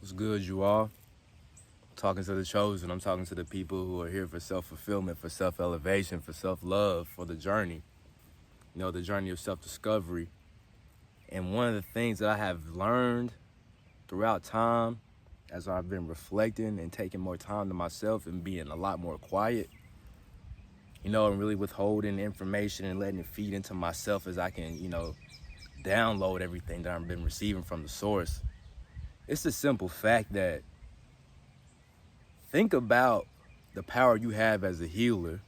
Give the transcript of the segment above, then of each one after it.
What's good, you all? Talking to the chosen. I'm talking to the people who are here for self-fulfillment, for self-elevation, for self-love, for the journey. The journey of self-discovery. And one of the things that I have learned throughout time, as I've been reflecting and taking more time to myself and being a lot more quiet, and really withholding information and letting it feed into myself as I can, download everything that I've been receiving from the source. It's the simple fact that think about the power you have as a healer,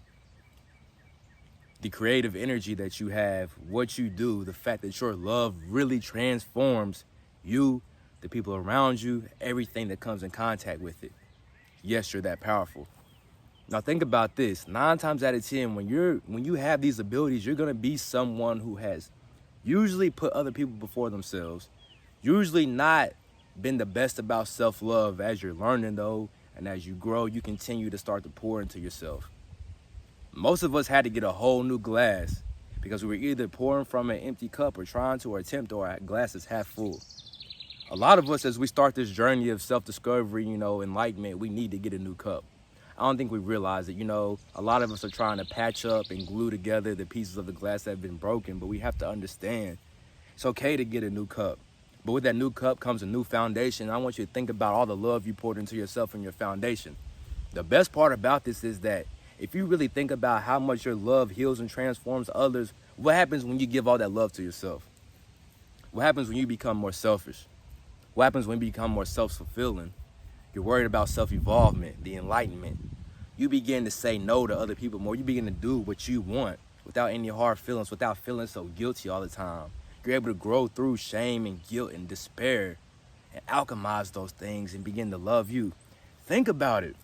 the creative energy that you have, what you do, the fact that your love really transforms you, the people around you, everything that comes in contact with it. Yes, you're that powerful. Now think about this. 9 times out of 10, when you have these abilities, you're gonna be someone who has usually put other people before themselves, usually not been the best about self-love. As you're learning though, and as you grow, you continue to start to pour into yourself. Most of us had to get a whole new glass because we were either pouring from an empty cup or trying to attempt our glass is half full. A lot of us, as we start this journey of self-discovery, enlightenment, we need to get a new cup. I don't think we realize it. A lot of us are trying to patch up and glue together the pieces of the glass that have been broken, but we have to understand it's okay to get a new cup. But with that new cup comes a new foundation. I want you to think about all the love you poured into yourself and your foundation. The best part about this is that if you really think about how much your love heals and transforms others, what happens when you give all that love to yourself? What happens when you become more selfish? What happens when you become more self-fulfilling? You're worried about self-evolvement, the enlightenment. You begin to say no to other people more. You begin to do what you want without any hard feelings, without feeling so guilty all the time. You're able to grow through shame and guilt and despair and alchemize those things and begin to love you. Think about it.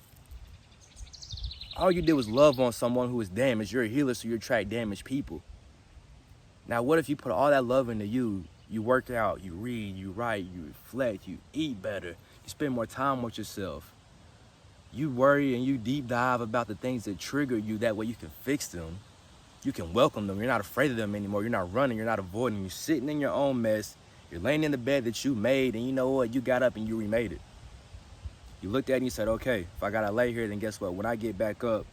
All you did was love on someone who was damaged. You're a healer, so you attract damaged people. Now, what if you put all that love into you? You work out, you read, you write, you reflect, you eat better, you spend more time with yourself. You worry and you deep dive about the things that trigger you. That way you can fix them. You can welcome them. You're not afraid of them anymore. You're not running. You're not avoiding. You're sitting in your own mess. You're laying in the bed that you made, and you know what? You got up and you remade it. You looked at it and you said, okay, if I gotta lay here, then guess what? When I get back up,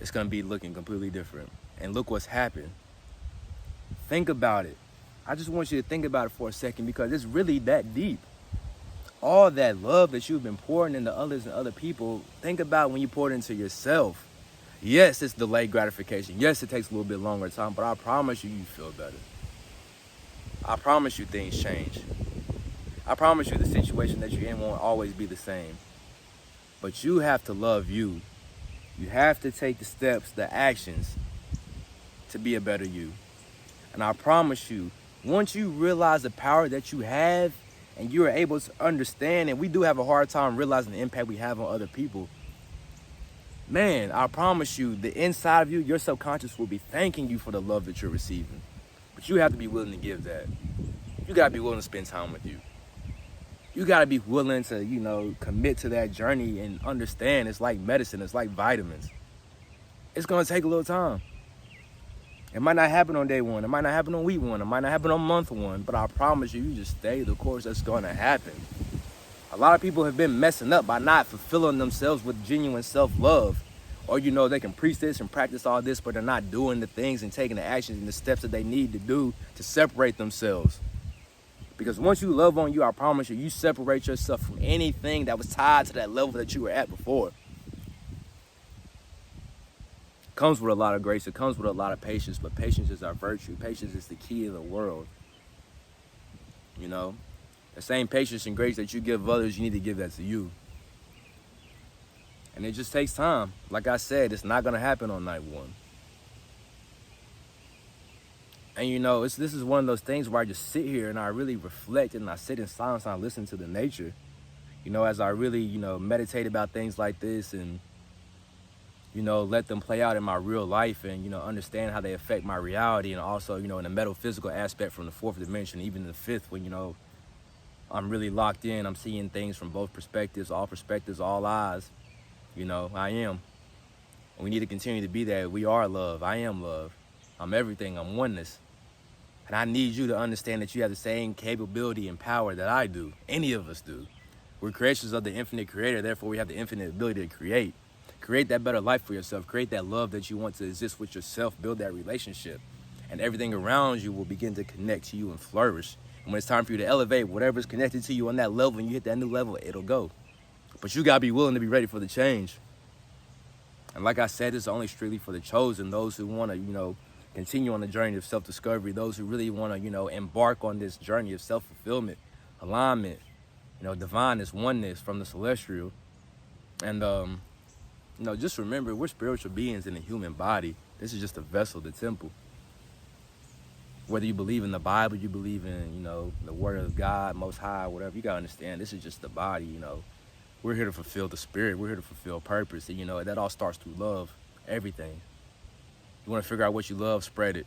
it's gonna be looking completely different. And look what's happened. Think about it. I just want you to think about it for a second because it's really that deep. All that love that you've been pouring into others and other people, think about when you pour it into yourself. Yes, it's delayed gratification. Yes, it takes a little bit longer time, but I promise you, you feel better. I promise you things change. I promise you the situation that you're in won't always be the same. But you have to love you. You have to take the steps, the actions to be a better you. And I promise you, once you realize the power that you have and you are able to understand, and we do have a hard time realizing the impact we have on other people, man, I promise you, the inside of you, your subconscious will be thanking you for the love that you're receiving. But you have to be willing to give that. You got to be willing to spend time with you. You got to be willing to, commit to that journey and understand it's like medicine. It's like vitamins. It's going to take a little time. It might not happen on day one. It might not happen on week one. It might not happen on month one. But I promise you, you just stay the course. That's going to happen. A lot of people have been messing up by not fulfilling themselves with genuine self-love. Or, they can preach this and practice all this, but they're not doing the things and taking the actions and the steps that they need to do to separate themselves. Because once you love on you, I promise you, you separate yourself from anything that was tied to that level that you were at before. It comes with a lot of grace. It comes with a lot of patience, but patience is our virtue. Patience is the key of the world. The same patience and grace that you give others, you need to give that to you. And it just takes time. Like I said, it's not going to happen on night one. And this is one of those things where I just sit here and I really reflect and I sit in silence and I listen to the nature. As I really, meditate about things like this and, let them play out in my real life and, understand how they affect my reality. And also, in a metaphysical aspect from the 4th dimension, even the 5th, when, I'm really locked in. I'm seeing things from both perspectives, all eyes. I am. And we need to continue to be that. We are love. I am love. I'm everything. I'm oneness. And I need you to understand that you have the same capability and power that I do. Any of us do. We're creations of the infinite creator, therefore we have the infinite ability to create. Create that better life for yourself. Create that love that you want to exist with yourself. Build that relationship. And everything around you will begin to connect to you and flourish. And when it's time for you to elevate, whatever's connected to you on that level, and you hit that new level, it'll go. But you gotta be willing to be ready for the change. And like I said, it's only strictly for the chosen, those who wanna, continue on the journey of self-discovery, those who really wanna, embark on this journey of self-fulfillment, alignment, divineness, oneness from the celestial. And, just remember, we're spiritual beings in a human body. This is just a vessel, the temple. Whether you believe in the Bible, you believe in, the word of God, Most High, whatever, you gotta understand, this is just the body, We're here to fulfill the spirit. We're here to fulfill purpose. And, that all starts through love, everything. You wanna figure out what you love, spread it.